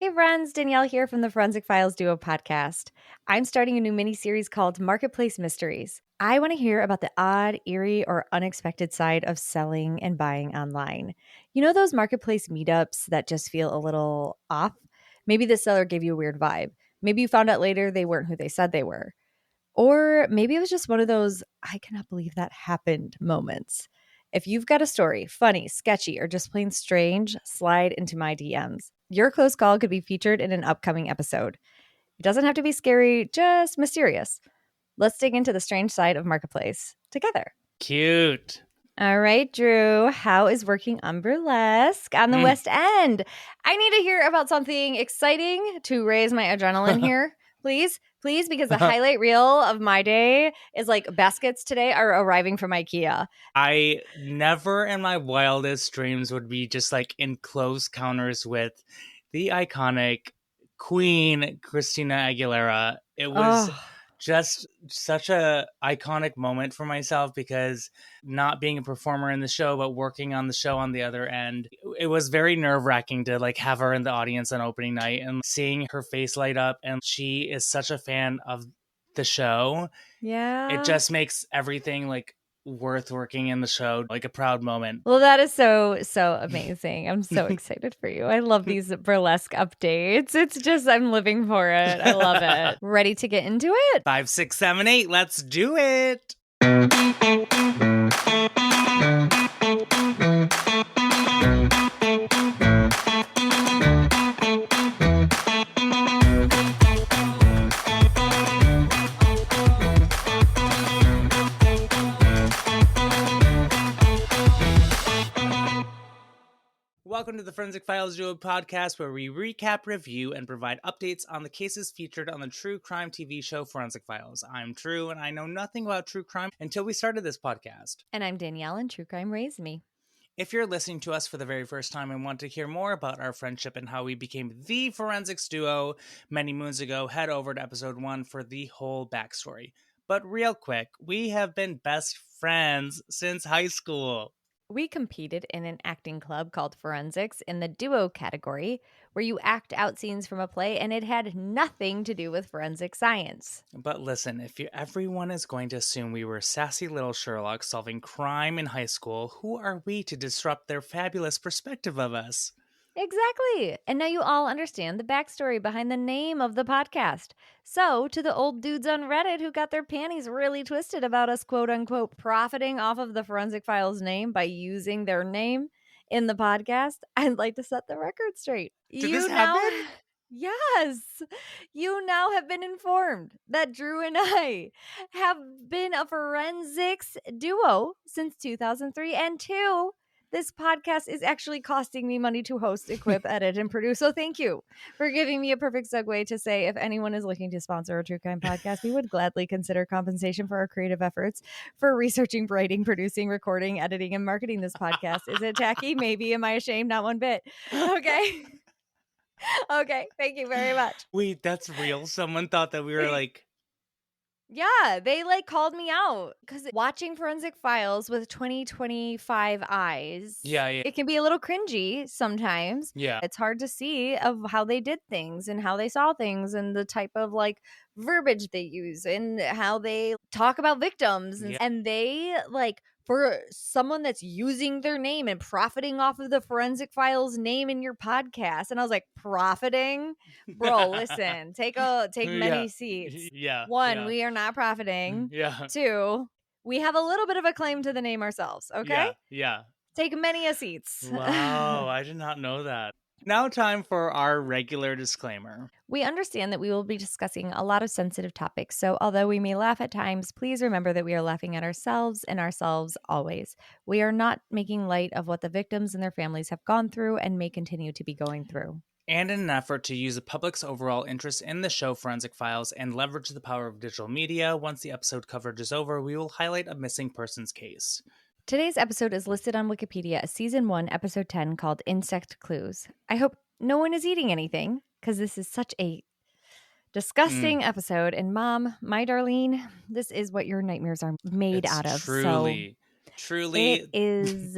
Hey friends, Danielle here from the Forensic Files Duo podcast. I'm starting a new mini-series called Marketplace Mysteries. I want to hear about the odd, eerie, or unexpected side of selling and buying online. You know those marketplace meetups that just feel a little off? Maybe the seller gave you a weird vibe. Maybe you found out later they weren't who they said they were. Or maybe it was just one of those, I cannot believe that happened moments. If you've got a story, funny, sketchy, or just plain strange, slide into my DMs. Your close call could be featured in an upcoming episode. It doesn't have to be scary, just mysterious. Let's dig into the strange side of Marketplace together. Cute. All right, Drew, how is working on burlesque on the West End? I need to hear about something exciting to raise my adrenaline here. Please, because the highlight reel of my day is like baskets today are arriving from IKEA. I never in my wildest dreams would be just like in close counters with the iconic Queen Christina Aguilera. It was just such a iconic moment for myself because not being a performer in the show, but working on the show on the other end, it was very nerve-wracking to like have her in the audience on opening night and seeing her face light up. And she is such a fan of the show. Yeah. It just makes everything like worth working in the show, like a proud moment. Well, that is so amazing. I'm so excited for you. I love these burlesque updates. It's just, I'm living for it. I love it. Ready to get into it? 5, 6, 7, 8. Let's do it. Welcome to the Forensic Files Duo podcast, where we recap, review, and provide updates on the cases featured on the true crime TV show Forensic Files. I'm Drew, and I know nothing about true crime until we started this podcast. And I'm Danielle, and true crime raised me. If you're listening to us for the very first time and want to hear more about our friendship and how we became the Forensics Duo many moons ago, head over to episode 1 for the whole backstory. But real quick, we have been best friends since high school. We competed in an acting club called Forensics in the duo category, where you act out scenes from a play, and it had nothing to do with forensic science. But listen, if everyone is going to assume we were sassy little Sherlock solving crime in high school, who are we to disrupt their fabulous perspective of us? Exactly. And now you all understand the backstory behind the name of the podcast. So, to the old dudes on Reddit who got their panties really twisted about us, quote unquote, profiting off of the Forensic Files name by using their name in the podcast, I'd like to set the record straight. Did this happen? Yes. You now have been informed that Drew and I have been a forensics duo since 2003. And 2, this podcast is actually costing me money to host, equip, edit, and produce. So thank you for giving me a perfect segue to say if anyone is looking to sponsor a true crime podcast, we would gladly consider compensation for our creative efforts for researching, writing, producing, recording, editing, and marketing this podcast. Is it tacky? Maybe. Am I ashamed? Not one bit. Okay. Okay. Thank you very much. Wait, that's real? Someone thought that we were like... Yeah, they like called me out because watching Forensic Files with 2025 eyes, it can be a little cringy sometimes. Yeah. It's hard to see of how they did things and how they saw things and the type of like verbiage they use and how they talk about victims. And they like, for someone that's using their name and profiting off of the Forensic Files name in your podcast. And I was like, profiting? Bro, listen, take many seats. Yeah. 1, we are not profiting. Yeah. 2, we have a little bit of a claim to the name ourselves. Okay. Yeah. Take many a seats. Wow, I did not know that. Now time for our regular disclaimer. We understand that we will be discussing a lot of sensitive topics, so although we may laugh at times, please remember that we are laughing at ourselves and ourselves always. We are not making light of what the victims and their families have gone through and may continue to be going through. And in an effort to use the public's overall interest in the show Forensic Files and leverage the power of digital media, once the episode coverage is over, we will highlight a missing persons case. Today's episode is listed on Wikipedia as Season 1, Episode 10, called Insect Clues. I hope no one is eating anything, because this is such a disgusting episode. And Mom, my Darlene, this is what your nightmares are made out of. Truly. It is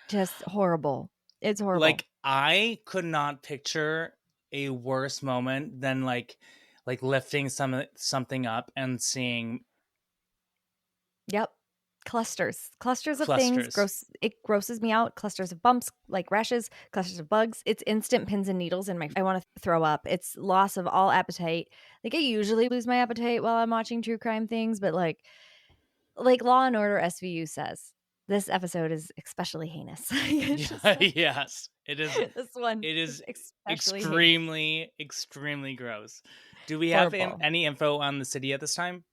just horrible. It's horrible. Like, I could not picture a worse moment than like lifting something up and seeing Yep. Clusters of things. clusters. It grosses me out. Clusters of bumps, like rashes, clusters of bugs. It's instant pins and needles in my I want to throw up. It's loss of all appetite. Like I usually lose my appetite while I'm watching true crime things, but like Law and Order SVU says, this episode is especially heinous. It's just Yeah, yes. It is this one it is is especially heinous. extremely gross. Do we have Horrible. any info on the city at this time?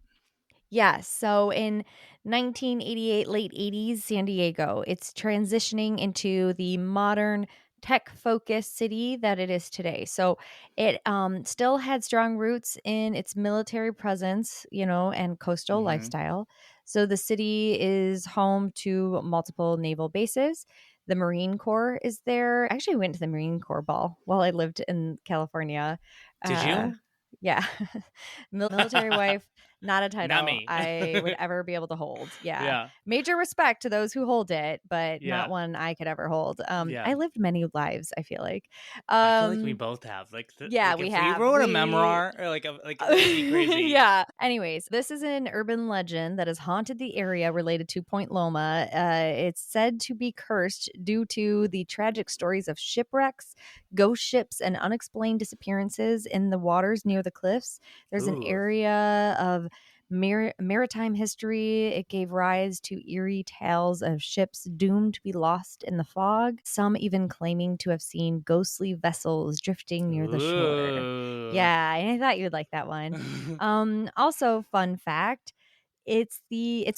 Yes. So in 1988, late 80s, San Diego, it's transitioning into the modern tech focused city that it is today. So it still had strong roots in its military presence, and coastal Mm-hmm. lifestyle. So the city is home to multiple naval bases. The Marine Corps is there. I actually went to the Marine Corps ball while I lived in California. Did Uh, you? yeah. Military wife, not a Not title me. I would ever be able to hold. Yeah. Yeah. Major respect to those who hold it, but not Yeah. one I could ever hold. Yeah. I lived many lives, I feel like. I feel like we Um, both have. yeah, Like we if we have. wrote a We memoir or it would be crazy. yeah. Anyways, this is an urban legend that has haunted the area related to Point Loma. It's said to be cursed due to the tragic stories of shipwrecks, ghost ships, and unexplained disappearances in the waters near the cliffs. There's an Ooh. area of maritime history. It gave rise to eerie tales of ships doomed to be lost in the fog, some even claiming to have seen ghostly vessels drifting near the shore. Ooh. Yeah, I thought you'd like that one. Also, fun fact, it's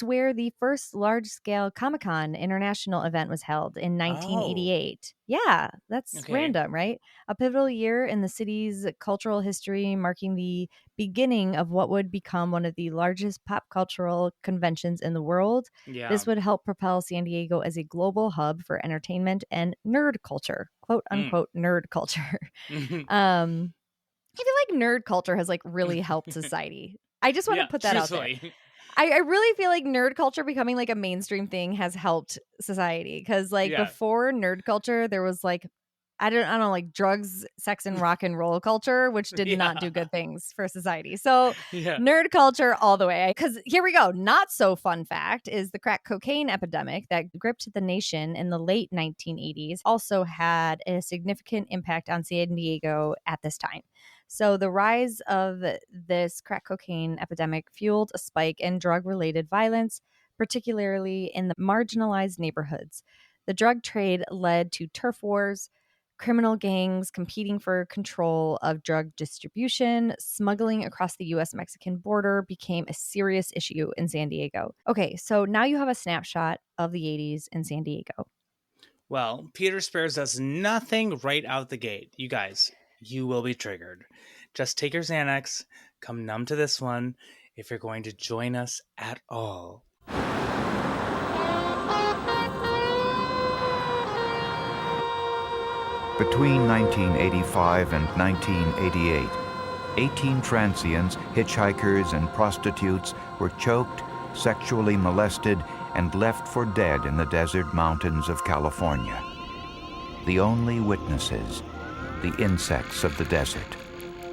where the first large-scale Comic-Con international event was held in Oh. 1988. Yeah, that's Okay. random, right? A pivotal year in the city's cultural history, marking the beginning of what would become one of the largest pop cultural conventions in the world. Yeah. This would help propel San Diego as a global hub for entertainment and nerd culture, quote Mm. unquote nerd culture. um I feel like nerd culture has like really helped society. I just want to Yeah, put that out there. truthfully. I really feel like nerd culture becoming like a mainstream thing has helped society because like Yeah. before nerd culture, there was like I don't know, like drugs, sex, and rock and roll culture, which did not do Yeah. good things for society. So Yeah. nerd culture all the way. Because here we go. Not so fun fact is the crack cocaine epidemic that gripped the nation in the late 1980s also had a significant impact on San Diego at this time. So the rise of this crack cocaine epidemic fueled a spike in drug-related violence, particularly in the marginalized neighborhoods. The drug trade led to turf wars, criminal gangs competing for control of drug distribution. Smuggling across the US Mexican border became a serious issue in San Diego. Okay, so now you have a snapshot of the 80s in San Diego. Well, Peter spares us nothing right out the gate. You guys, you will be triggered. Just take your Xanax, come numb to this one if you're going to join us at all. Between 1985 and 1988, 18 transients, hitchhikers, and prostitutes were choked, sexually molested, and left for dead in the desert mountains of California. The only witnesses, the insects of the desert.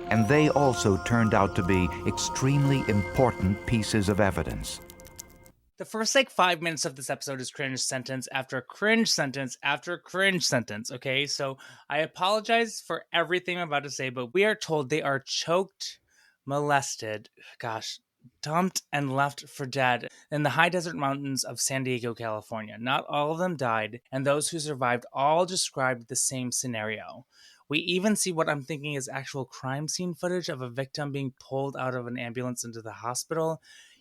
And they also turned out to be extremely important pieces of evidence. The first 5 minutes of this episode is cringe sentence after cringe sentence after cringe sentence. Okay, so I apologize for everything I'm about to say, but we are told they are choked, molested, dumped, and left for dead in the high desert mountains of San Diego, California. Not all of them died, and those who survived all described the same scenario. We even see what I'm thinking is actual crime scene footage of a victim being pulled out of an ambulance into the hospital.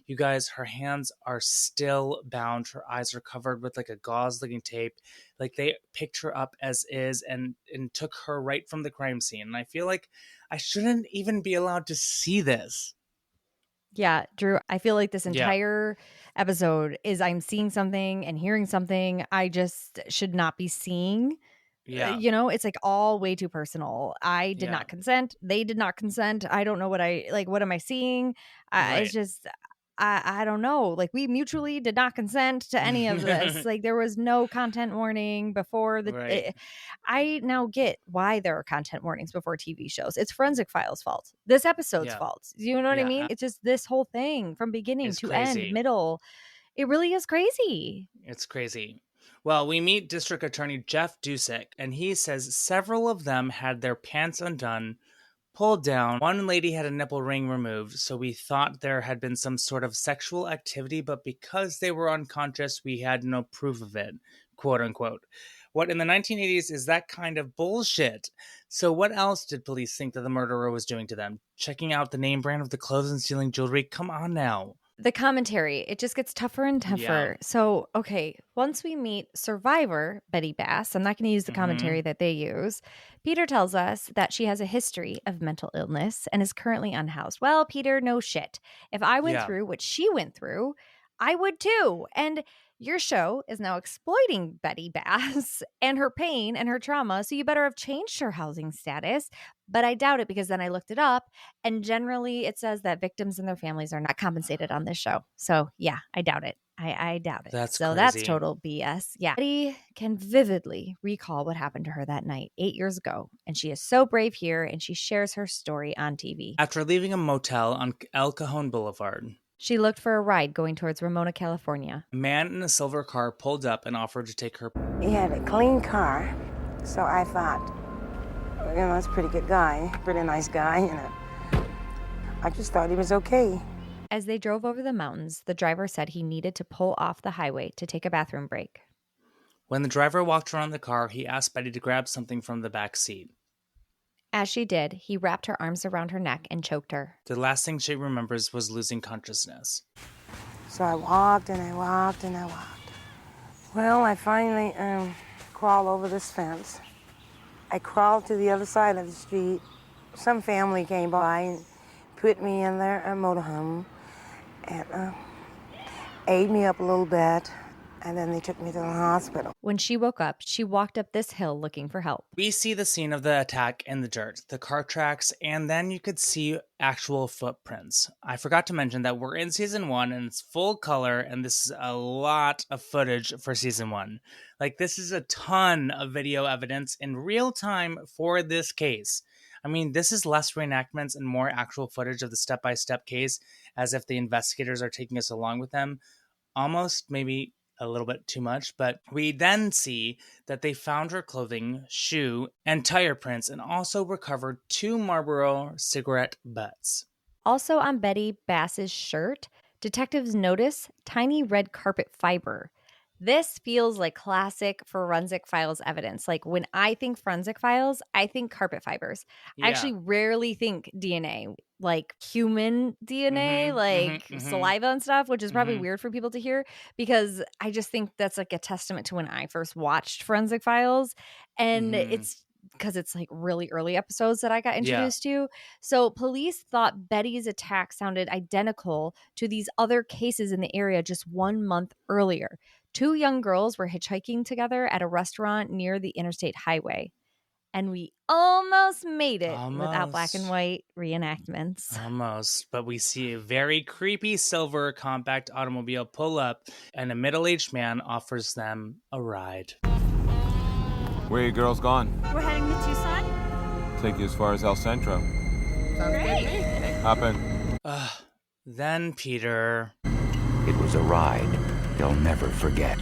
You guys, her hands are still bound. Her eyes are covered with a gauze-looking tape. They picked her up as is and took her right from the crime scene. And I feel like I shouldn't even be allowed to see this. Yeah, Drew, I feel like this Yeah. entire episode is I'm seeing something and hearing something I just should not be seeing. Yeah. It's all way too personal. I did Yeah. not consent. They did not consent. I don't know what am I seeing? Right. It's just I don't know. Like, we mutually did not consent to any of this. Like, there was no content warning before the. Right. I now get why there are content warnings before TV shows. It's Forensic Files' fault. This episode's Yeah. fault. You know what I Yeah, mean? It's just this whole thing from beginning It's to crazy. end, middle. It really is crazy. It's crazy. Well, we meet District Attorney Jeff Dusick, and he says several of them had their pants undone, pulled down. One lady had a nipple ring removed, so we thought there had been some sort of sexual activity, but because they were unconscious, we had no proof of it, quote unquote. What in the 1980s is that kind of bullshit? So what else did police think that the murderer was doing to them? Checking out the name brand of the clothes and stealing jewelry? Come on now. The commentary, it just gets tougher and tougher. Yeah. So, okay, once we meet survivor Betty Bass, I'm not going to use the commentary that they use. Peter tells us that she has a history of mental illness and is currently unhoused. Well, Peter, no shit. If I went through what she went through, I would too. And your show is now exploiting Betty Bass and her pain and her trauma, so you better have changed her housing status. But I doubt it, because then I looked it up, and generally it says that victims and their families are not compensated on this show. So yeah, I doubt it. I doubt it. That's so crazy. That's total BS. Yeah. Betty can vividly recall what happened to her that night 8 years ago, and she is so brave here, and she shares her story on TV. After leaving a motel on El Cajon Boulevard, she looked for a ride going towards Ramona, California. a man in a silver car pulled up and offered to take her. He had a clean car, so I thought, that's a pretty good guy, pretty nice guy, I just thought he was okay. As they drove over the mountains, the driver said he needed to pull off the highway to take a bathroom break. When the driver walked around the car, he asked Betty to grab something from the back seat. As she did, he wrapped her arms around her neck and choked her. The last thing she remembers was losing consciousness. So I walked and I walked and I walked. Well, I finally crawled over this fence. I crawled to the other side of the street. Some family came by and put me in their motorhome and aid me up a little bit, and then they took me to the hospital. When she woke up, she walked up this hill looking for help. We see the scene of the attack in the dirt, the car tracks, and then you could see actual footprints. I forgot to mention that we're in season 1 and it's full color, and this is a lot of footage for season 1. Like, this is a ton of video evidence in real time for this case. I mean, this is less reenactments and more actual footage of the step-by-step case, as if the investigators are taking us along with them. Almost maybe a little bit too much, but we then see that they found her clothing, shoe, and tire prints, and also recovered 2 Marlboro cigarette butts. Also on Betty Bass's shirt, detectives notice tiny red carpet fiber. This feels like classic Forensic Files evidence. Like, when I think Forensic Files, I think carpet fibers. Yeah. I actually rarely think DNA, like human DNA, saliva and stuff, which is probably weird for people to hear, because I just think that's like a testament to when I first watched Forensic Files. And it's because it's like really early episodes that I got introduced to. So police thought Betty's attack sounded identical to these other cases in the area just 1 month earlier. 2 young girls were hitchhiking together at a restaurant near the interstate highway. And we almost made it without black and white reenactments. Almost. But we see a very creepy silver compact automobile pull up, and a middle-aged man offers them a ride. Where are you girls gone? We're heading to Tucson. Take you as far as El Centro. Sounds great. Hop in. Then Peter. It was a ride they'll never forget.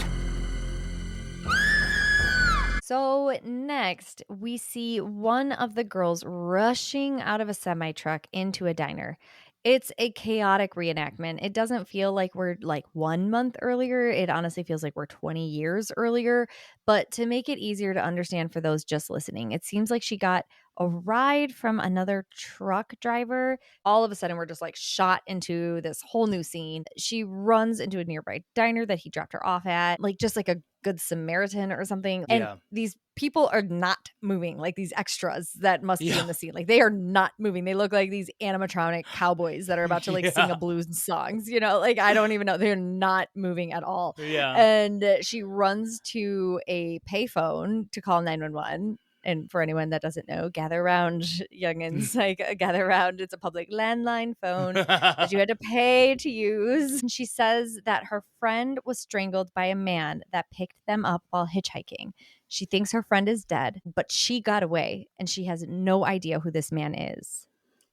So next, we see one of the girls rushing out of a semi-truck into a diner. It's a chaotic reenactment. It doesn't feel like we're like 1 month earlier. It honestly feels like we're 20 years earlier. But to make it easier to understand for those just listening, it seems like she got a ride from another truck driver. All of a sudden, we're just like shot into this whole new scene. She runs into a nearby diner that he dropped her off at, like just like a Good Samaritan or something. And these people are not moving, like these extras that must be in the scene. Like, they are not moving. They look like these animatronic cowboys that are about to like sing a blues songs, like I don't even know. They're not moving at all. Yeah. And she runs to a payphone to call 911. And for anyone that doesn't know, gather around, youngins, like gather around. It's a public landline phone that you had to pay to use. And she says that her friend was strangled by a man that picked them up while hitchhiking. She thinks her friend is dead, but she got away and she has no idea who this man is.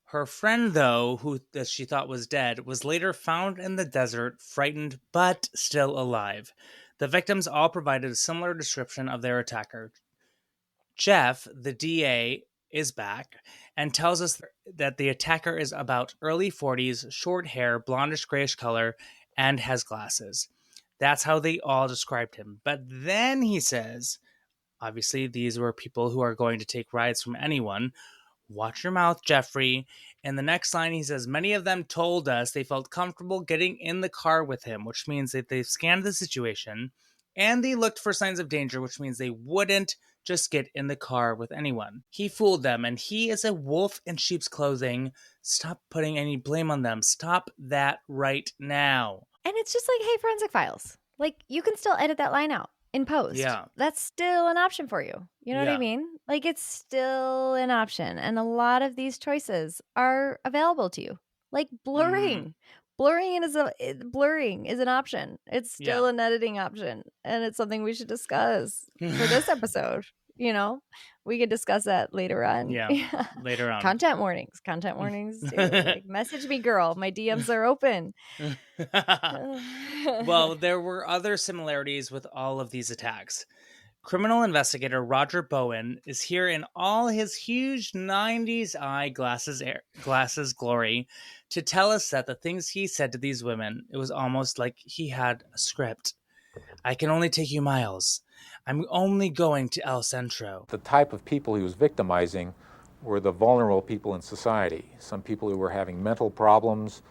Her friend, though, who that she thought was dead, was later found in the desert, frightened but still alive. The victims all provided a similar description of their attacker. Jeff, the DA, is back and tells us that the attacker is about early 40s, short hair, blondish grayish color, and has glasses. That's how they all described him. But then he says, obviously, these were people who are going to take rides from anyone. Watch your mouth, Jeffrey. In the next line, he says, many of them told us they felt comfortable getting in the car with him, which means that they've scanned the situation and they looked for signs of danger, which means they wouldn't just get in the car with anyone. He fooled them, and he is a wolf in sheep's clothing. Stop putting any blame on them. Stop that right now. And it's just like, hey, Forensic Files. Like, you can still edit that line out in post. Yeah. That's still an option for you. You know what I mean? Like, it's still an option. And a lot of these choices are available to you. Like blurring. Blurring is an option. It's still an editing option. And it's something we should discuss for this episode. You know, we could discuss that later on. Yeah. Later on. Content warnings too. Like, message me, girl. My DMs are open. Well, there were other similarities with all of these attacks. Criminal investigator Roger Bowen is here in all his huge 90s glasses glory to tell us that the things he said to these women, it was almost like he had a script. I can only take you miles. I'm only going to El Centro. The type of people he was victimizing were the vulnerable people in society. Some people who were having mental problems,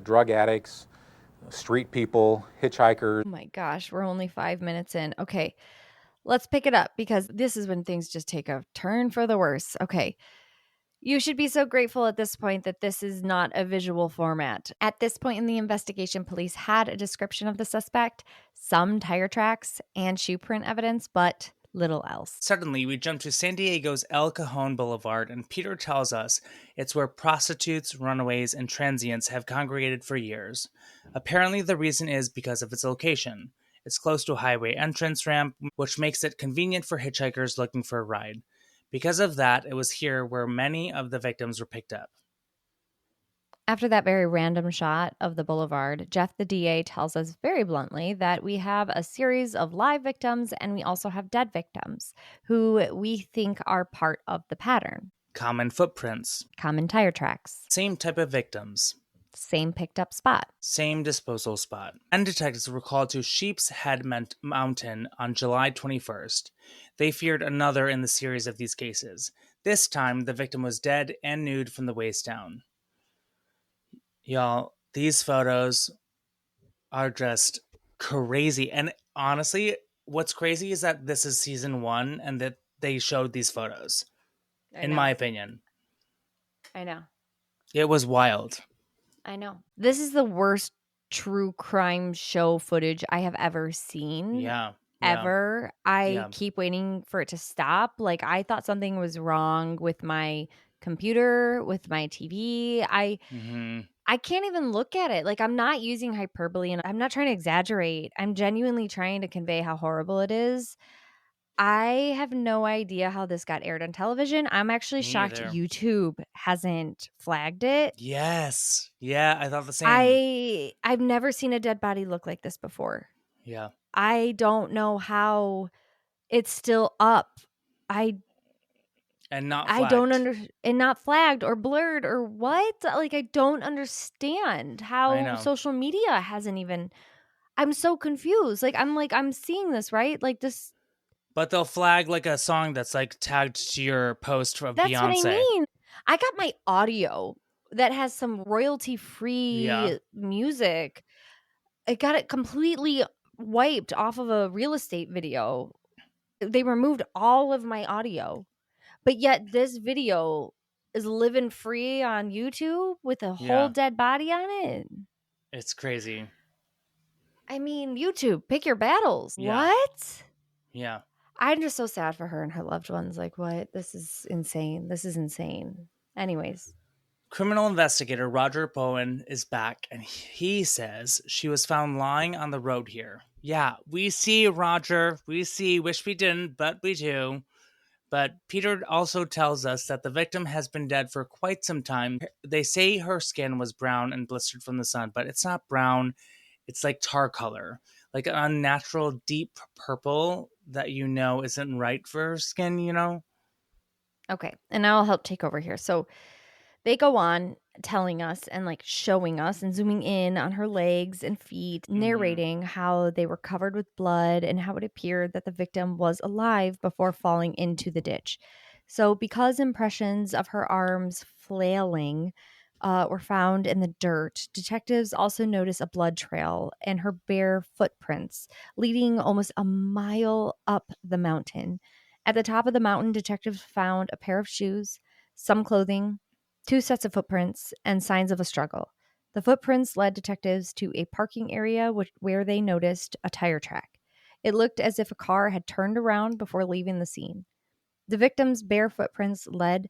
drug addicts, street people, hitchhikers. Oh my gosh, we're only 5 minutes in. Okay, let's pick it up because this is when things just take a turn for the worse. Okay. You should be so grateful at this point that this is not a visual format. At this point in the investigation, police had a description of the suspect, some tire tracks, and shoe print evidence, but little else. Suddenly, we jump to San Diego's El Cajon Boulevard, and Peter tells us it's where prostitutes, runaways, and transients have congregated for years. Apparently, the reason is because of its location. It's close to a highway entrance ramp, which makes it convenient for hitchhikers looking for a ride. Because of that, it was here where many of the victims were picked up. After that very random shot of the boulevard, Jeff the DA tells us very bluntly that we have a series of live victims and we also have dead victims who we think are part of the pattern. Common footprints. Common tire tracks. Same type of victims. Same picked up spot. Same disposal spot. And detectives were called to Sheep's Head Mountain on July 21st. They feared another in the series of these cases. This time, the victim was dead and nude from the waist down. Y'all, these photos are just crazy. And honestly, what's crazy is that this is season 1 and that they showed these photos. In my opinion. I know. It was wild. I know. This is the worst true crime show footage I have ever seen. Yeah. Ever. I keep waiting for it to stop. Like, I thought something was wrong with my computer, with my TV. I can't even look at it. Like, I'm not using hyperbole and I'm not trying to exaggerate. I'm genuinely trying to convey how horrible it is. I have no idea how this got aired on television. I'm actually shocked YouTube hasn't flagged it. Yes. Yeah, I thought the same. I've never seen a dead body look like this before. Yeah. I don't know how it's still up. And not flagged. I don't and not flagged or blurred or what? Like, I don't understand how social media hasn't even. I'm so confused. I'm seeing this, right? Like this. But they'll flag like a song that's like tagged to your post of Beyonce. That's what I mean. I got my audio that has some royalty-free music. I got it completely wiped off of a real estate video. They removed all of my audio. But yet this video is living free on YouTube with a whole dead body on it. It's crazy. I mean, YouTube, pick your battles. Yeah. What? Yeah. I'm just so sad for her and her loved ones. Like, what? This is insane. This is insane. Anyways. Criminal investigator Roger Bowen is back, and he says she was found lying on the road here. Yeah, we see, Roger. We see. Wish we didn't, but we do. But Peter also tells us that the victim has been dead for quite some time. They say her skin was brown and blistered from the sun, but it's not brown. It's like tar color, like an unnatural deep purple that isn't right for her skin. Okay, and now I'll help take over here. So they go on telling us and like showing us and zooming in on her legs and feet, narrating how they were covered with blood and how it appeared that the victim was alive before falling into the ditch. So, because impressions of her arms flailing were found in the dirt, detectives also notice a blood trail and her bare footprints leading almost a mile up the mountain. At the top of the mountain, detectives found a pair of shoes, some clothing, 2 sets of footprints, and signs of a struggle. The footprints led detectives to a parking area where they noticed a tire track. It looked as if a car had turned around before leaving the scene. The victim's bare footprints led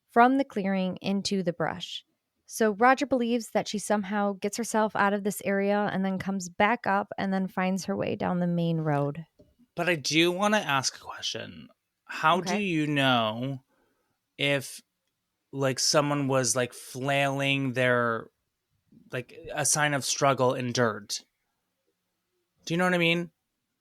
from the clearing into the brush. So Roger believes that she somehow gets herself out of this area and then comes back up and then finds her way down the main road. But I do want to ask a question. How do you know if like someone was like flailing their like a sign of struggle in dirt? Do you know what I mean?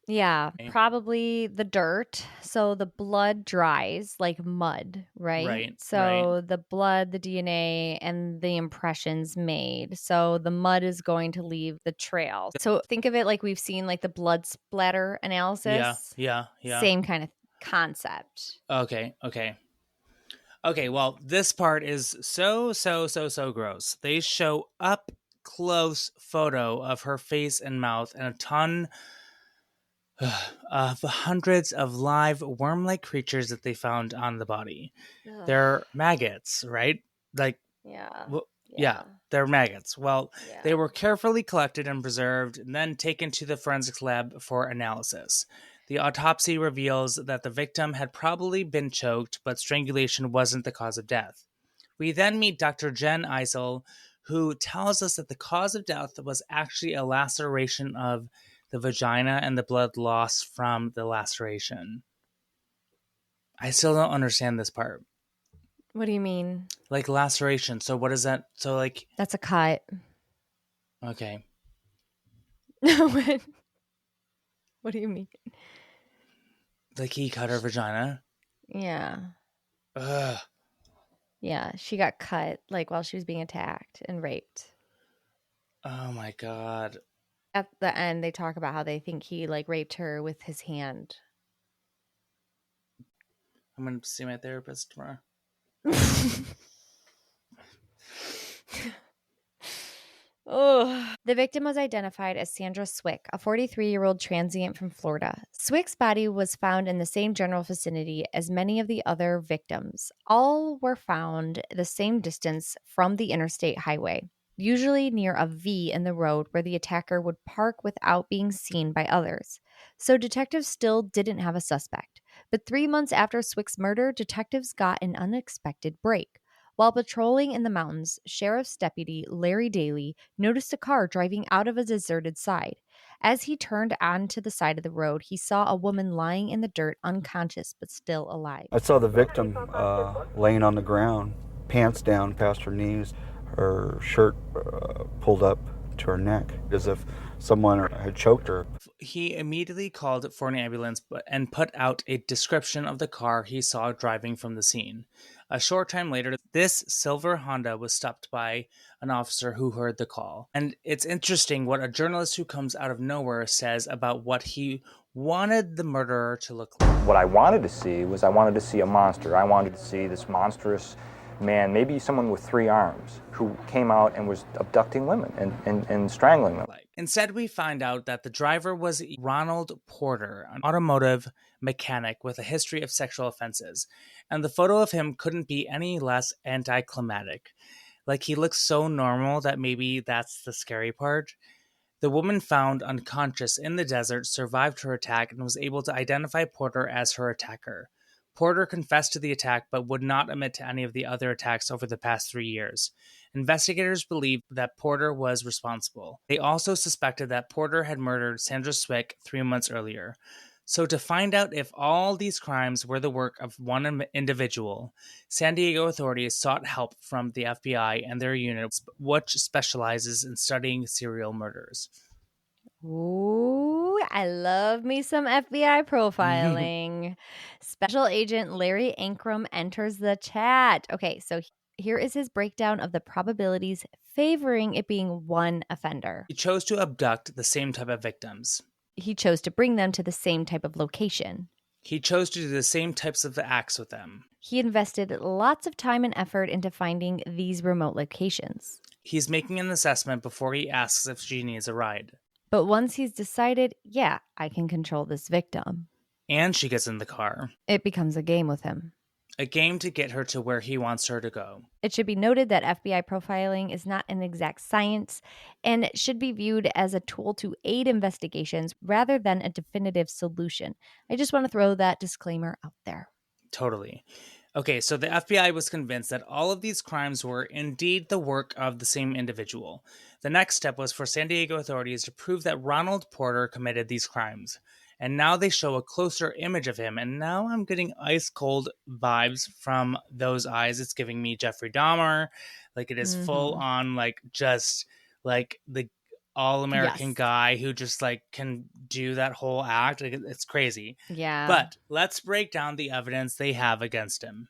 Yeah, probably the dirt. So the blood dries like mud, right? Right. So the blood, the DNA, and the impressions made. So the mud is going to leave the trail. So think of it like we've seen like the blood splatter analysis. Yeah. Same kind of concept. Okay. Well, this part is so gross. They show up close photo of her face and mouth and a ton of hundreds of live worm-like creatures that they found on the body. Ugh. They're maggots, right? Like, yeah, they're maggots. Well, they were carefully collected and preserved and then taken to the forensics lab for analysis. The autopsy reveals that the victim had probably been choked, but strangulation wasn't the cause of death. We then meet Dr. Jen Eisel, who tells us that the cause of death was actually a laceration of the vagina and the blood loss from the laceration. I still don't understand this part. What do you mean? Like laceration. So what is that? So like... That's a cut. Okay. What do you mean? Like he cut her vagina? Yeah. Ugh. Yeah, she got cut like while she was being attacked and raped. Oh my God. At the end, they talk about how they think he like raped her with his hand. I'm going to see my therapist tomorrow. Oh. The victim was identified as Sandra Cwik, a 43-year-old transient from Florida. Cwik's body was found in the same general vicinity as many of the other victims. All were found the same distance from the interstate highway, usually near a V in the road where the attacker would park without being seen by others. So detectives still didn't have a suspect. But 3 months after Cwik's murder, detectives got an unexpected break. While patrolling in the mountains, Sheriff's Deputy Larry Daly noticed a car driving out of a deserted side. As he turned onto the side of the road, he saw a woman lying in the dirt, unconscious but still alive. I saw the victim laying on the ground, pants down past her knees, her shirt pulled up to her neck, as if someone had choked her. He immediately called for an ambulance and put out a description of the car he saw driving from the scene. A short time later, this silver Honda was stopped by an officer who heard the call. And it's interesting what a journalist who comes out of nowhere says about what he wanted the murderer to look like. What I wanted to see was a monster. I wanted to see this monstrous man, maybe someone with 3 arms, who came out and was abducting women and strangling them. Instead, we find out that the driver was Ronald Porter, an automotive mechanic with a history of sexual offenses. And the photo of him couldn't be any less anticlimactic. Like, he looks so normal that maybe that's the scary part. The woman found unconscious in the desert survived her attack and was able to identify Porter as her attacker. Porter confessed to the attack but would not admit to any of the other attacks over the past 3 years. Investigators believed that Porter was responsible. They also suspected that Porter had murdered Sandra Cwik 3 months earlier. So to find out if all these crimes were the work of one individual, San Diego authorities sought help from the FBI and their unit, which specializes in studying serial murders. Ooh, I love me some FBI profiling. Special Agent Larry Ankrum enters the chat. Okay, so here is his breakdown of the probabilities favoring it being one offender. He chose to abduct the same type of victims. He chose to bring them to the same type of location. He chose to do the same types of acts with them. He invested lots of time and effort into finding these remote locations. He's making an assessment before he asks if she needs a ride. But once he's decided, yeah, I can control this victim, and she gets in the car, it becomes a game with him. A game to get her to where he wants her to go. It should be noted that FBI profiling is not an exact science and it should be viewed as a tool to aid investigations rather than a definitive solution. I just want to throw that disclaimer out there. Totally. Okay, so the FBI was convinced that all of these crimes were indeed the work of the same individual. The next step was for San Diego authorities to prove that Ronald Porter committed these crimes. And now they show a closer image of him, and now I'm getting ice-cold vibes from those eyes. It's giving me Jeffrey Dahmer. Like, it is full on, like, just, like, the all-American guy who just, like, can do that whole act. Like, it's crazy. Yeah. But let's break down the evidence they have against him.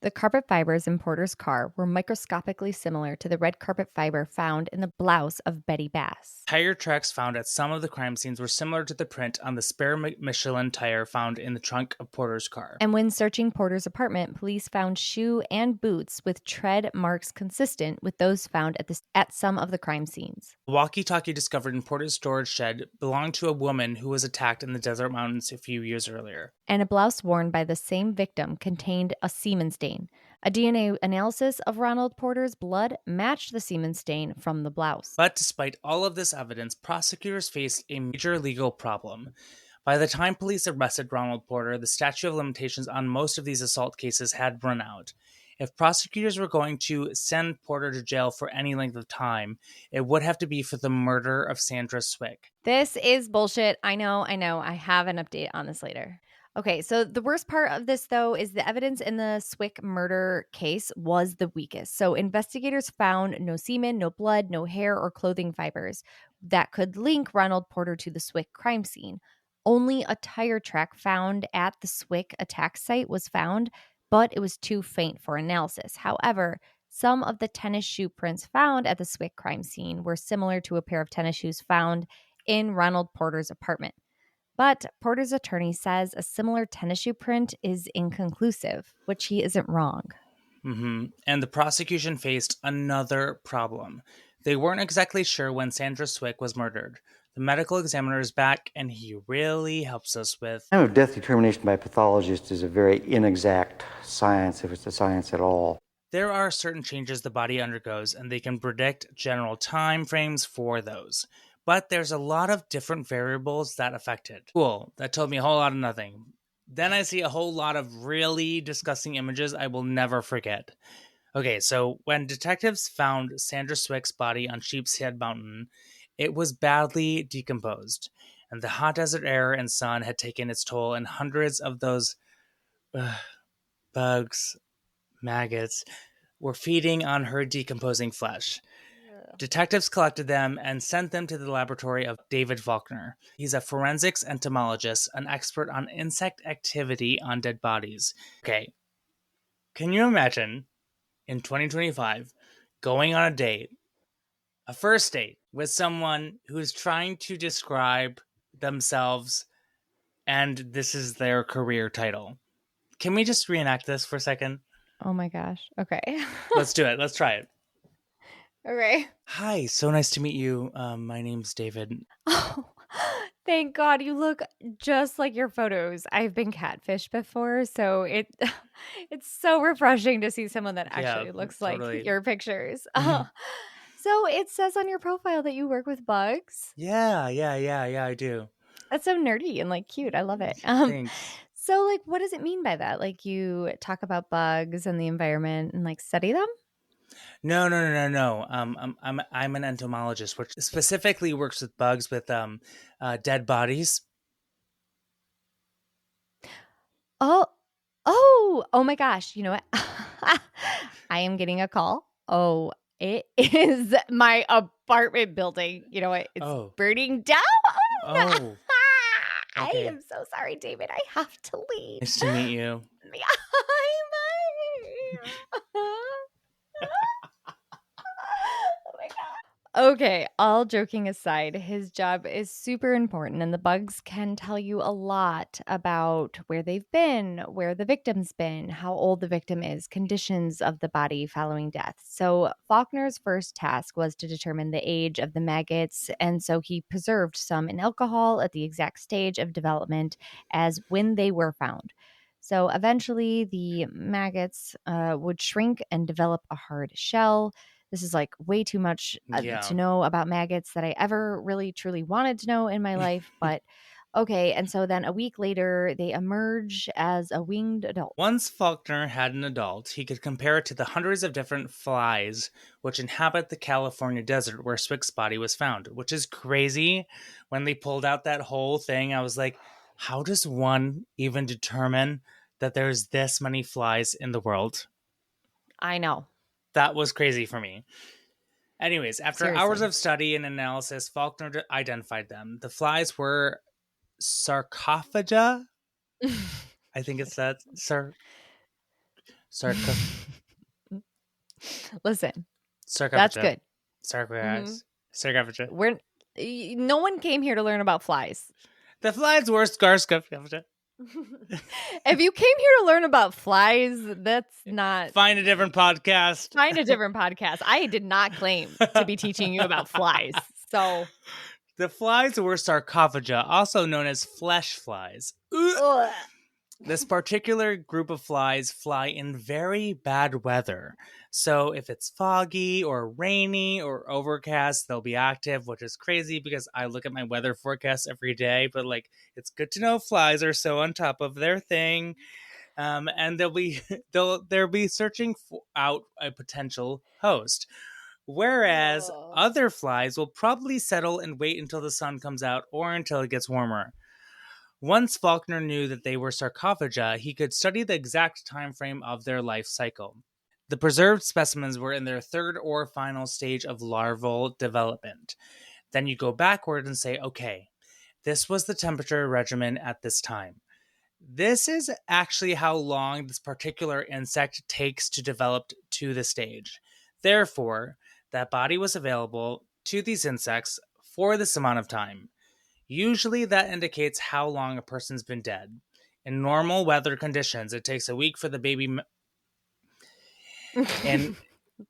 The carpet fibers in Porter's car were microscopically similar to the red carpet fiber found in the blouse of Betty Bass. Tire tracks found at some of the crime scenes were similar to the print on the spare Michelin tire found in the trunk of Porter's car. And when searching Porter's apartment, police found shoe and boots with tread marks consistent with those found at some of the crime scenes. The walkie-talkie discovered in Porter's storage shed belonged to a woman who was attacked in the desert mountains a few years earlier. And a blouse worn by the same victim contained a semen stain. A DNA analysis of Ronald Porter's blood matched the semen stain from the blouse. But despite all of this evidence, prosecutors faced a major legal problem. By the time police arrested Ronald Porter, the statute of limitations on most of these assault cases had run out. If prosecutors were going to send Porter to jail for any length of time, it would have to be for the murder of Sandra Cwik. This is bullshit. I know. I have an update on this later. Okay, so the worst part of this, though, is the evidence in the Cwik murder case was the weakest. So investigators found no semen, no blood, no hair or clothing fibers that could link Ronald Porter to the Cwik crime scene. Only a tire track found at the Cwik attack site was found, but it was too faint for analysis. However, some of the tennis shoe prints found at the Cwik crime scene were similar to a pair of tennis shoes found in Ronald Porter's apartment. But Porter's attorney says a similar tennis shoe print is inconclusive, which he isn't wrong. And the prosecution faced another problem. They weren't exactly sure when Sandra Cwik was murdered. The medical examiner is back, and he really helps us with... The time of death determination by pathologist is a very inexact science, if it's a science at all. There are certain changes the body undergoes, and they can predict general time frames for those. But there's a lot of different variables that affect it. Cool, that told me a whole lot of nothing. Then I see a whole lot of really disgusting images I will never forget. Okay, so when detectives found Sandra Cwik's body on Sheepshead Mountain, it was badly decomposed, and the hot desert air and sun had taken its toll, and hundreds of those bugs, maggots, were feeding on her decomposing flesh. Detectives collected them and sent them to the laboratory of David Faulkner. He's a forensics entomologist, an expert on insect activity on dead bodies. Okay, can you imagine, in 2025, going on a date, a first date, with someone who's trying to describe themselves, and this is their career title? Can we just reenact this for a second? Oh my gosh. Okay. Let's do it. Let's try it. Okay. Hi, so nice to meet you. My name's David. Oh, thank God. You look just like your photos. I've been catfished before, so it's so refreshing to see someone that actually looks totally. like your pictures. So it says on your profile that you work with bugs. Yeah, I do. That's so nerdy and like cute. I love it. Thanks. So like, what does it mean by that? Like you talk about bugs and the environment and like study them? No. I'm an entomologist, which specifically works with bugs with dead bodies. Oh my gosh. You know what? I am getting a call. Oh, it is my apartment building. You know what? It's burning down. Oh. I Okay. am so sorry, David. I have to leave. Nice to meet you. Oh my God. Okay, all joking aside, his job is super important, and the bugs can tell you a lot about where they've been, where the victim's been, how old the victim is, conditions of the body following death. So, Faulkner's first task was to determine the age of the maggots, and so he preserved some in alcohol at the exact stage of development as when they were found. So, eventually, the maggots would shrink and develop a hard shell. This is like way too much to know about maggots that I ever really truly wanted to know in my life. But okay. And so then a week later, they emerge as a winged adult. Once Faulkner had an adult, he could compare it to the hundreds of different flies which inhabit the California desert where Cwik's body was found, which is crazy. When they pulled out that whole thing, I was like, how does one even determine that there's this many flies in the world? I know. That was crazy for me. Anyways, after hours of study and analysis, Faulkner identified them. The flies were sarcophaga. I think it's that. Listen, sarcophaga. That's good. Sarcophaga. No one came here to learn about flies. The flies were sarcophaga. If you came here to learn about flies, that's not... Find a different podcast. Find a different podcast. I did not claim to be teaching you about flies. So the flies were sarcophaga, also known as flesh flies. This particular group of flies fly in very bad weather. So if it's foggy or rainy or overcast, they'll be active, which is crazy because I look at my weather forecast every day. But like, it's good to know flies are so on top of their thing, and they'll be searching out a potential host. Whereas other flies will probably settle and wait until the sun comes out or until it gets warmer. Once Faulkner knew that they were sarcophaga, he could study the exact time frame of their life cycle. The preserved specimens were in their third or final stage of larval development. Then you go backward and say, okay, this was the temperature regimen at this time. This is actually how long this particular insect takes to develop to the stage. Therefore, that body was available to these insects for this amount of time. Usually that indicates how long a person's been dead. In normal weather conditions, it takes a week for the baby... In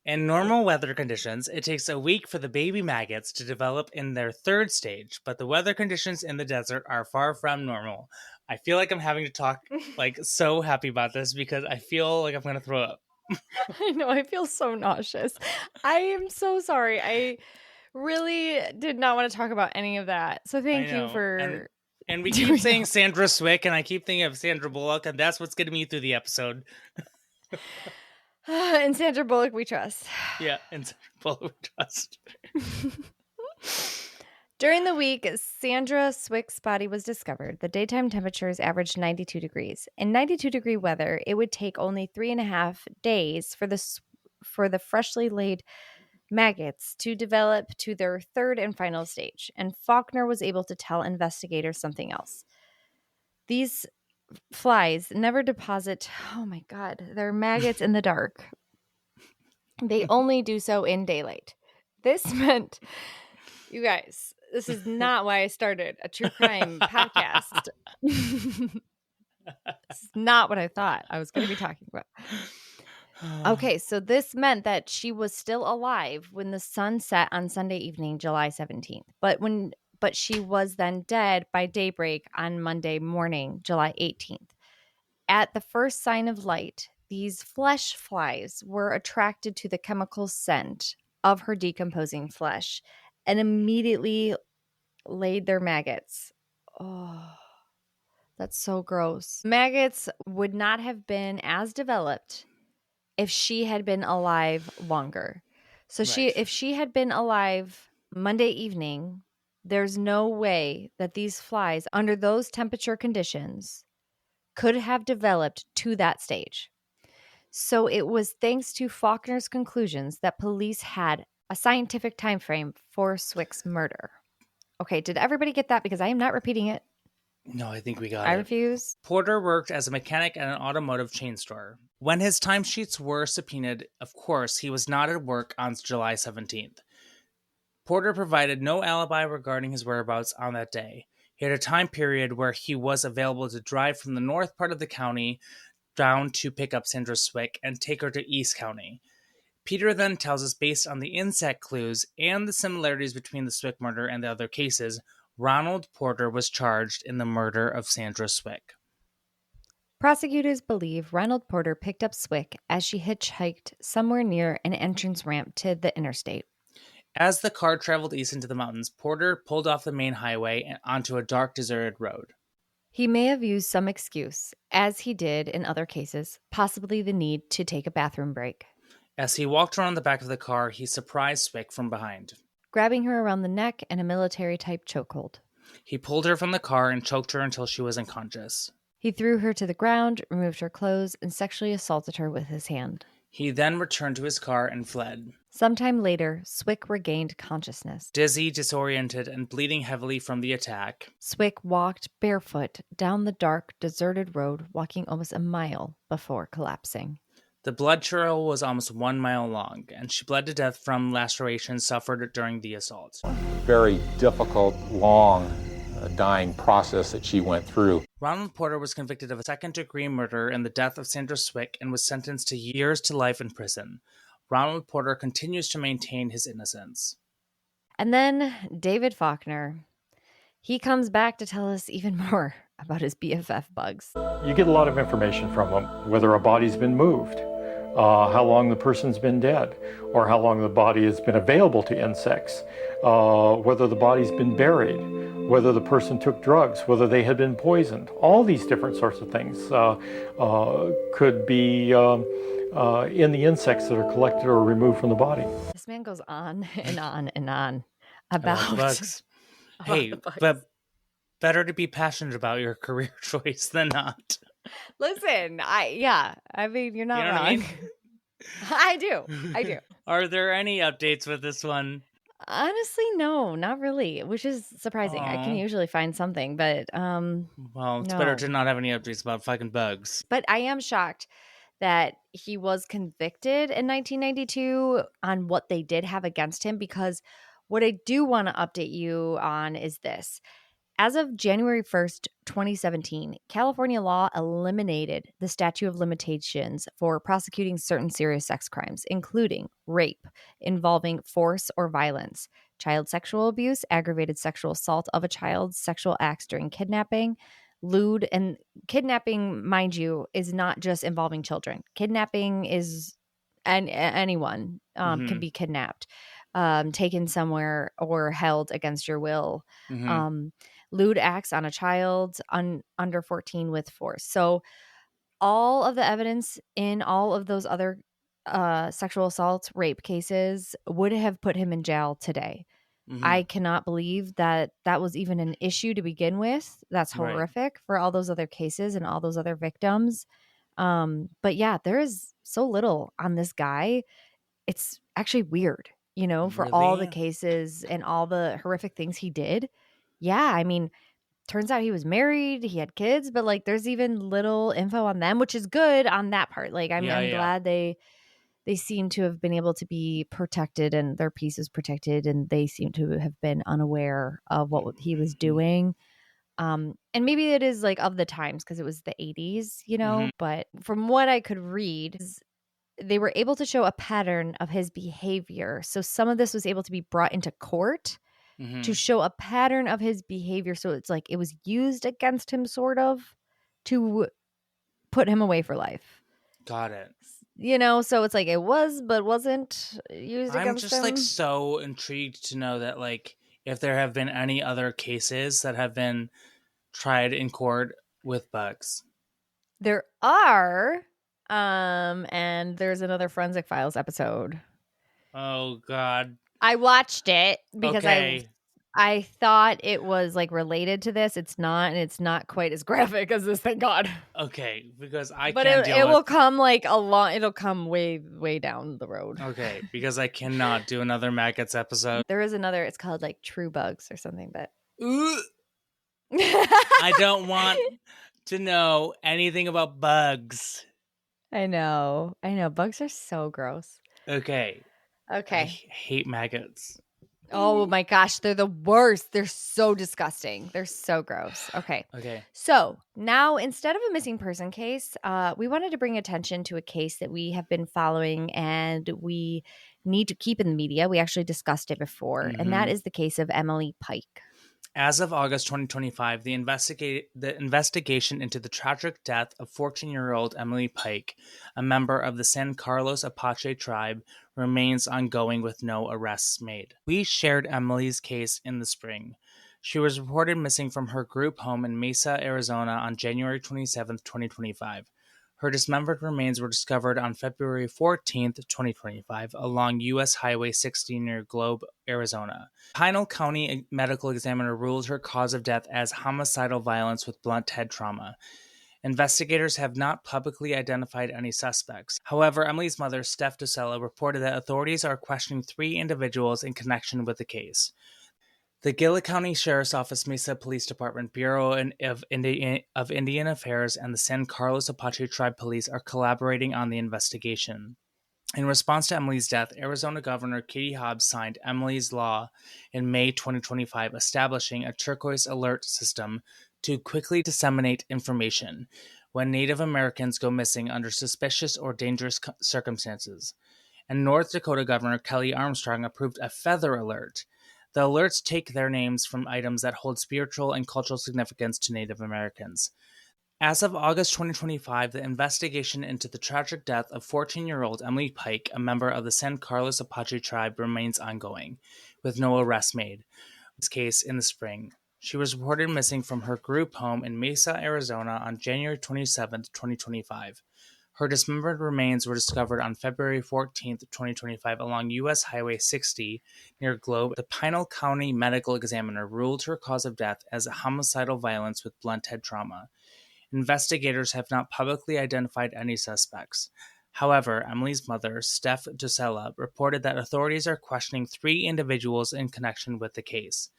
normal weather conditions, it takes a week for the baby maggots to develop in their third stage, but the weather conditions in the desert are far from normal. I feel like I'm having to talk like so happy about this because I feel like I'm going to throw up. I know, I feel so nauseous. I am so sorry. I really did not want to talk about any of that. So thank you for... And we keep saying Sandra Cwik, and I keep thinking of Sandra Bullock, and that's what's getting me through the episode. And Sandra Bullock we trust. Yeah, and Sandra Bullock we trust. During the week, Sandra Cwik's body was discovered. The daytime temperatures averaged 92 degrees. In 92-degree weather, it would take only 3.5 days for the freshly laid maggots to develop to their third and final stage. And Faulkner was able to tell investigators something else. These flies never deposit, oh my God, their maggots in the dark. They only do so in daylight. This meant, you guys, this is not why I started a true crime podcast. This is not what I thought I was going to be talking about. Okay, so this meant that she was still alive when the sun set on Sunday evening, July 17th. But she was then dead by daybreak on Monday morning, July 18th. At the first sign of light, these flesh flies were attracted to the chemical scent of her decomposing flesh and immediately laid their maggots. Oh, that's so gross. Maggots would not have been as developed if she had been alive longer. So if she had been alive Monday evening, there's no way that these flies under those temperature conditions could have developed to that stage. So it was thanks to Faulkner's conclusions that police had a scientific time frame for Cwik's murder. Okay, did everybody get that? Because I am not repeating it. No, I think we got it. I refuse. Porter worked as a mechanic at an automotive chain store. When his timesheets were subpoenaed, of course, he was not at work on July 17th. Porter provided no alibi regarding his whereabouts on that day. He had a time period where he was available to drive from the north part of the county down to pick up Sandra Cwik and take her to East County. Peter then tells us, based on the insect clues and the similarities between the Cwik murder and the other cases, Ronald Porter was charged in the murder of Sandra Cwik. Prosecutors believe Ronald Porter picked up Cwik as she hitchhiked somewhere near an entrance ramp to the interstate. As the car traveled east into the mountains, Porter pulled off the main highway and onto a dark, deserted road. He may have used some excuse, as he did in other cases, possibly the need to take a bathroom break. As he walked around the back of the car, he surprised Cwik from behind, grabbing her around the neck in a military-type chokehold. He pulled her from the car and choked her until she was unconscious. He threw her to the ground, removed her clothes, and sexually assaulted her with his hand. He then returned to his car and fled. Sometime later, Cwik regained consciousness. Dizzy, disoriented, and bleeding heavily from the attack, Cwik walked barefoot down the dark, deserted road, walking almost a mile before collapsing. The blood trail was almost 1 mile long, and she bled to death from lacerations suffered during the assault. Very difficult, long dying process that she went through. Ronald Porter was convicted of a second-degree murder in the death of Sandra Cwik and was sentenced to years to life in prison. Ronald Porter continues to maintain his innocence. And then David Faulkner. He comes back to tell us even more about his BFF bugs. You get a lot of information from them, whether a body's been moved, how long the person's been dead, or how long the body has been available to insects, whether the body's been buried, whether the person took drugs, whether they had been poisoned. All these different sorts of things could be in the insects that are collected or removed from the body. This man goes on and on and on about bugs. Hey, but better to be passionate about your career choice than not. Listen, I mean, you're not You know wrong. what I mean? I do. Are there any updates with this one? Honestly, no, not really, which is surprising. I can Aw. usually find something, but Well, it's no. better to not have any updates about fucking bugs. But I am shocked that he was convicted in 1992 on what they did have against him, because what I do want to update you on is this. As of January 1st, 2017, California law eliminated the statute of limitations for prosecuting certain serious sex crimes, including rape involving force or violence, child sexual abuse, aggravated sexual assault of a child, sexual acts during kidnapping, lewd. And kidnapping, mind you, is not just involving children. Kidnapping is anyone can be kidnapped, taken somewhere, or held against your will. Lewd acts on a child under 14 with force. So all of the evidence in all of those other sexual assault, rape cases would have put him in jail today. I cannot believe that that was even an issue to begin with. That's horrific for all those other cases and all those other victims. But yeah, there is so little on this guy. It's actually weird, for all the Really? cases and all the horrific things he did. Yeah, I mean, turns out he was married, he had kids, but like there's even little info on them, which is good on that part. Like I'm glad they seem to have been able to be protected and their peace is protected, and they seem to have been unaware of what he was doing. And maybe it is like of the times because it was the 80s, but from what I could read, they were able to show a pattern of his behavior. So some of this was able to be brought into court to show a pattern of his behavior. So it's like it was used against him sort of to put him away for life. Got it. So it's like it was, but wasn't used I'm against just him. like so intrigued to know that like if there have been any other cases that have been tried in court with bugs. There are, and there's another Forensic Files episode. Oh God. I watched it because Okay. I thought it was like related to this. It's not, and it's not quite as graphic as this. Thank God. Okay, because I But can't it deal with. will come like a lot. It'll come way down the road. Okay, because I cannot do another maggots episode. There is another. It's called like True Bugs or something. But I don't want to know anything about bugs. I know. Bugs are so gross. Okay. I Okay. hate maggots. Oh my gosh, they're the worst. They're so disgusting. They're so gross. Okay. Okay. So now, instead of a missing person case, we wanted to bring attention to a case that we have been following and we need to keep in the media. We actually discussed it before, and that is the case of Emily Pike. As of August 2025, the investigation into the tragic death of 14-year-old Emily Pike, a member of the San Carlos Apache tribe, remains ongoing with no arrests made. We shared Emily's case in the spring. She was reported missing from her group home in Mesa, Arizona on January 27, 2025. Her dismembered remains were discovered on February 14, 2025, along U.S. Highway 60 near Globe, Arizona. Pinal County medical examiner ruled her cause of death as homicidal violence with blunt head trauma. Investigators have not publicly identified any suspects. However, Emily's mother, Steph DeSella, reported that authorities are questioning 3 individuals in connection with the case. The Gila County Sheriff's Office, Mesa Police Department, Bureau of Indian Affairs, and the San Carlos Apache Tribe Police are collaborating on the investigation. In response to Emily's death, Arizona Governor Katie Hobbs signed Emily's Law in May 2025, establishing a turquoise alert system to quickly disseminate information when Native Americans go missing under suspicious or dangerous circumstances. And North Dakota Governor Kelly Armstrong approved a feather alert. The alerts take their names from items that hold spiritual and cultural significance to Native Americans. As of August 2025, the investigation into the tragic death of 14-year-old Emily Pike, a member of the San Carlos Apache tribe, remains ongoing, with no arrests made. This case in the spring. She was reported missing from her group home in Mesa, Arizona on January 27, 2025. Her dismembered remains were discovered on February 14, 2025, along U.S. Highway 60 near Globe. The Pinal County medical examiner ruled her cause of death as a homicidal violence with blunt head trauma. Investigators have not publicly identified any suspects. However, Emily's mother, Steph DeSella, reported that authorities are questioning 3 individuals in connection with the case.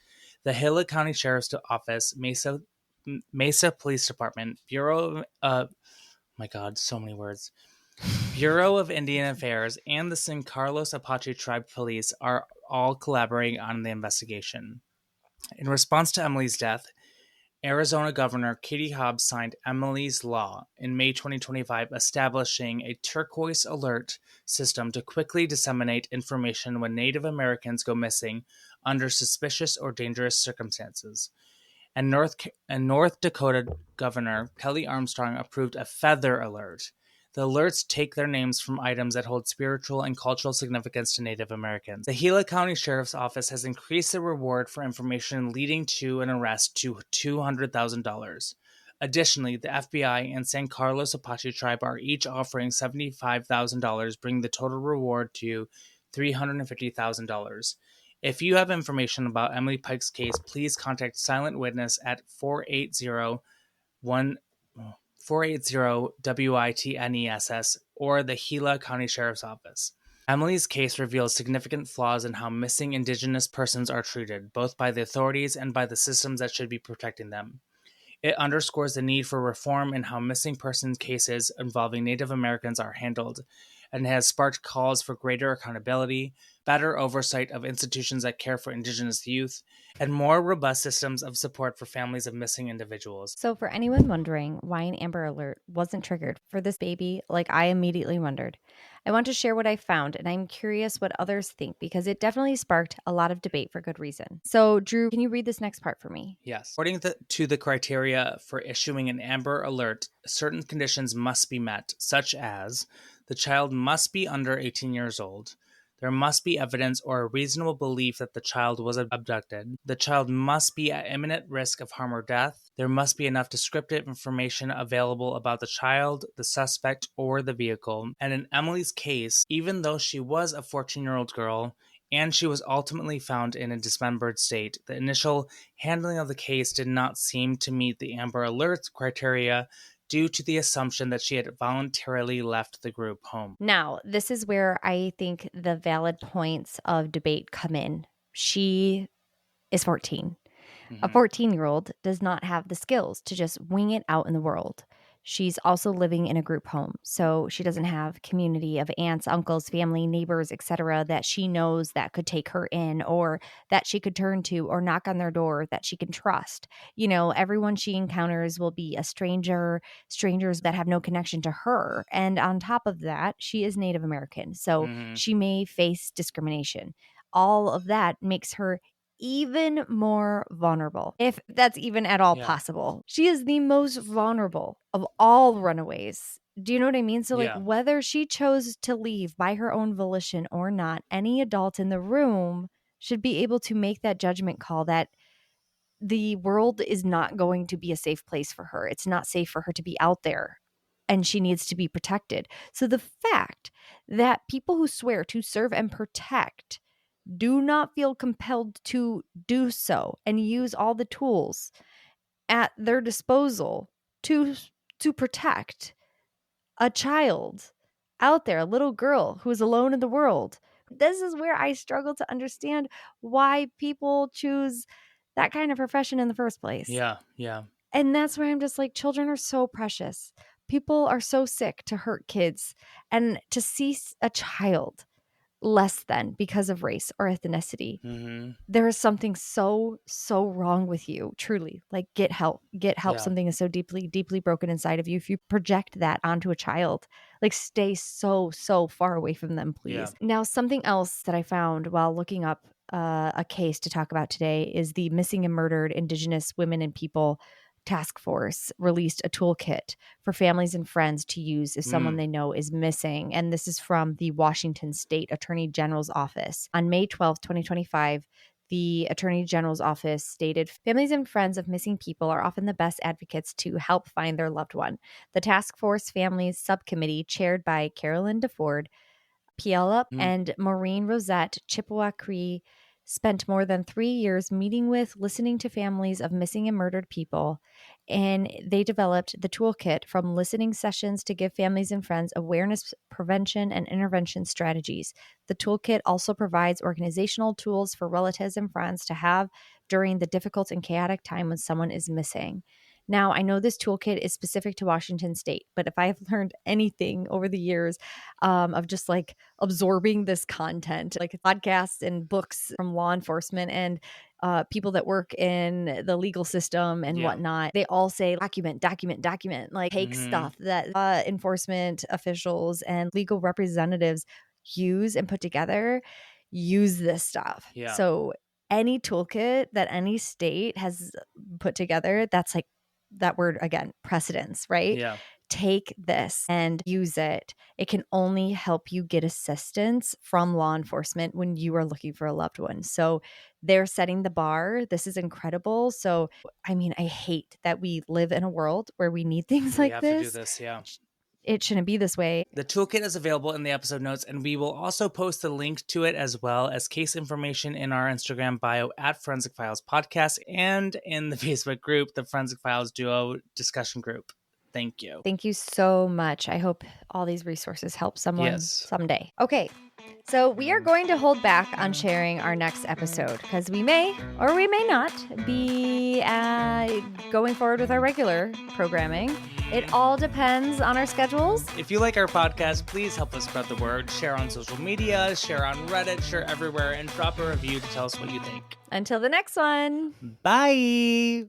The Gila County Sheriff's Office, Mesa Police Department, Bureau of my God, so many words. Bureau of Indian Affairs and the San Carlos Apache Tribe Police are all collaborating on the investigation. In response to Emily's death, Arizona Governor Katie Hobbs signed Emily's Law in May 2025, establishing a turquoise alert system to quickly disseminate information when Native Americans go missing under suspicious or dangerous circumstances. And North Dakota Governor Kelly Armstrong approved a feather alert. The alerts take their names from items that hold spiritual and cultural significance to Native Americans. The Gila County Sheriff's Office has increased the reward for information leading to an arrest to $200,000. Additionally, the FBI and San Carlos Apache Tribe are each offering $75,000, bringing the total reward to $350,000. If you have information about Emily Pike's case, please contact Silent Witness at 480-WITNESS or the Gila County Sheriff's Office. Emily's case reveals significant flaws in how missing Indigenous persons are treated, both by the authorities and by the systems that should be protecting them. It underscores the need for reform in how missing persons cases involving Native Americans are handled, and has sparked calls for greater accountability, better oversight of institutions that care for Indigenous youth, and more robust systems of support for families of missing individuals. So for anyone wondering why an Amber Alert wasn't triggered for this baby, like I immediately wondered, I want to share what I found, and I'm curious what others think because it definitely sparked a lot of debate for good reason. So Drew, can you read this next part for me? Yes. According to the criteria for issuing an Amber Alert, certain conditions must be met, such as The child must be under 18 years old. There must be evidence or a reasonable belief that the child was abducted. The child must be at imminent risk of harm or death. There must be enough descriptive information available about the child, the suspect, or the vehicle. And in Emily's case, even though she was a 14-year-old girl, and she was ultimately found in a dismembered state, the initial handling of the case did not seem to meet the Amber Alert criteria due to the assumption that she had voluntarily left the group home. Now, this is where I think the valid points of debate come in. She is 14. A 14-year-old does not have the skills to just wing it out in the world. She's also living in a group home, so she doesn't have community of aunts, uncles, family, neighbors, etc. that she knows that could take her in or that she could turn to or knock on their door that she can trust. You know, everyone she encounters will be a stranger, strangers that have no connection to her. And on top of that, she is Native American, so she may face discrimination. All of that makes her even more vulnerable, if that's even at all possible. She is the most vulnerable of all runaways. Do you know what I mean? So like whether she chose to leave by her own volition or not, any adult in the room should be able to make that judgment call that the world is not going to be a safe place for her. It's not safe for her to be out there, and she needs to be protected. So the fact that people who swear to serve and protect do not feel compelled to do so and use all the tools at their disposal to protect a child out there, a little girl who is alone in the world. This is where I struggle to understand why people choose that kind of profession in the first place. Yeah. And that's where I'm just like, children are so precious. People are so sick to hurt kids. And to see a child less than because of race or ethnicity, there is something so wrong with you. Truly, like, get help. Something is so deeply broken inside of you. If you project that onto a child, like, stay so far away from them, please. Now, something else that I found while looking up a case to talk about today is the Missing and Murdered Indigenous Women and People Task Force released a toolkit for families and friends to use if someone they know is missing. And this is from the Washington State Attorney General's Office. On May 12th, 2025, the Attorney General's Office stated, families and friends of missing people are often the best advocates to help find their loved one. The Task Force Families Subcommittee, chaired by Carolyn DeFord, Puyallup, and Maureen Rosette Chippewa Cree, spent more than 3 years meeting with, listening to families of missing and murdered people, and they developed the toolkit from listening sessions to give families and friends awareness, prevention, and intervention strategies. The toolkit also provides organizational tools for relatives and friends to have during the difficult and chaotic time when someone is missing. Now, I know this toolkit is specific to Washington State, but if I've learned anything over the years of just like absorbing this content, like podcasts and books from law enforcement and people that work in the legal system and whatnot, they all say document, like take stuff that enforcement officials and legal representatives use and put together, use this stuff. So any toolkit that any state has put together, that's like, that word again, precedence, right? Take this and use it. It can only help you get assistance from law enforcement when you are looking for a loved one. So they're setting the bar. This is incredible. So, I mean, I hate that we live in a world where we need things like this. We have to do this, It shouldn't be this way. The toolkit is available in the episode notes, and we will also post a link to it as well as case information in our Instagram bio at Forensic Files Podcast and in the Facebook group, the Forensic Files Duo discussion group. Thank you. Thank you so much. I hope all these resources help someone someday. Okay, so we are going to hold back on sharing our next episode because we may or we may not be going forward with our regular programming. It all depends on our schedules. If you like our podcast, please help us spread the word. Share on social media, share on Reddit, share everywhere, and drop a review to tell us what you think. Until the next one. Bye.